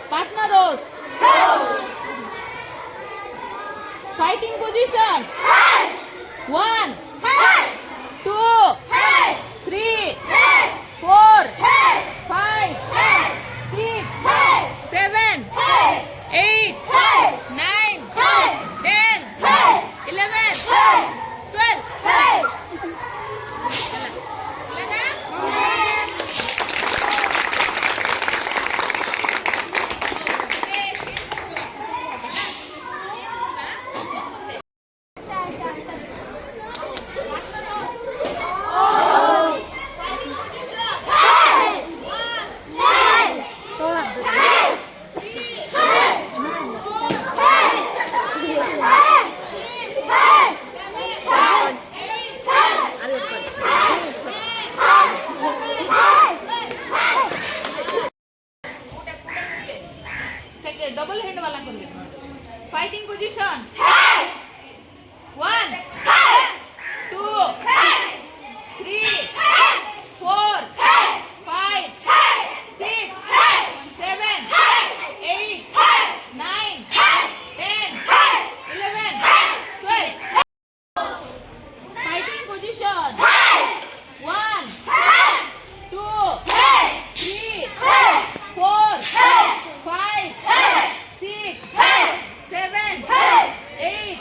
Partner rows. Fighting position. 1, 2, 3, 4, 5, 6, 7, 8, 9, 10, 11, 12. Double hand वाला करिए fighting position 1 2 3 4 5 6 7 8 9 10 11 12 fighting position 1 2 3 4 5 6 7 8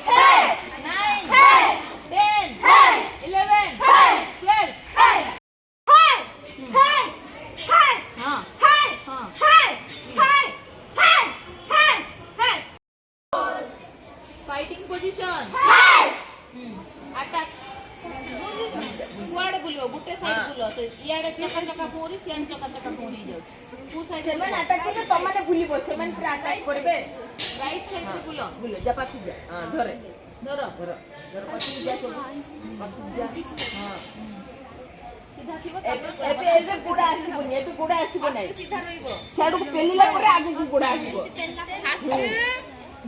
9 10 11 12 fighting position attack कुआडे बुलियो गुटे side Bulo से इयाडे चका चका पोरी सियान चका चका पोरी जाउ कु साइड सेमन अटैक करते तमाने बुलिबो सेमन पर अटैक करबे राइट साइड रे बुलो बुलो जा पाखी जा धरे धरो धरो धरो पाखी जा सब पाखी जा हां सीधा सीधा एबे एबे गुडा आसीबो ने एबे गुडा आसीबो नै सीधा रहिबो साडू को पेलिला परे आगु को गुडा आसीबो फास्ट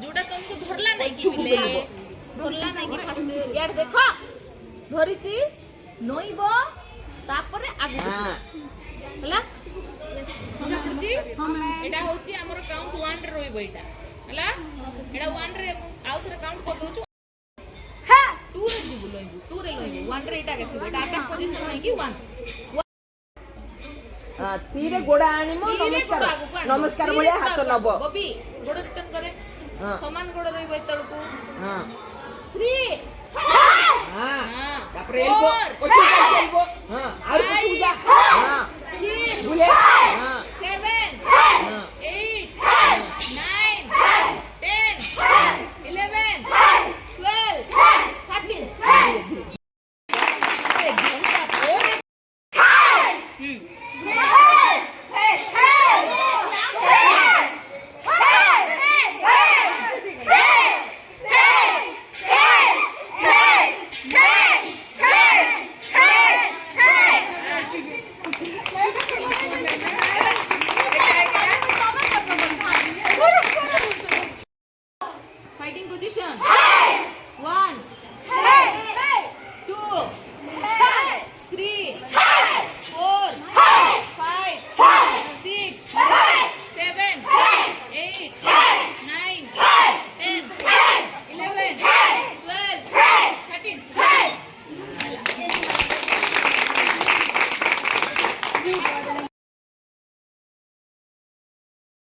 जोडा तुमको धरला नै कि बिले धरला नै कि फास्ट यार देखो धरिची नोइबो तापरे आगु हला समझ पड़ची एटा होची हमर काउंट 1 रे रोइबो एटा हला एटा 1 रे आउ थरे काउंट कर दोछु हा 2 रे जीबो लोइबो 2 रे लोइबो 1 रे एटा केथिबो एटा अटैक पोजीशन नै कि 1 हां 3 रे गोडा आनिमो नमस्कार नमस्कार बोलिया हाथ नबो बबी गोडा रिटर्न करे समान गोडा रोइबो एतळकू हां 3 हां तापरे एल्बो ओछे एल्बो हां आउ पूजा हां 6 बुले हां 7 हां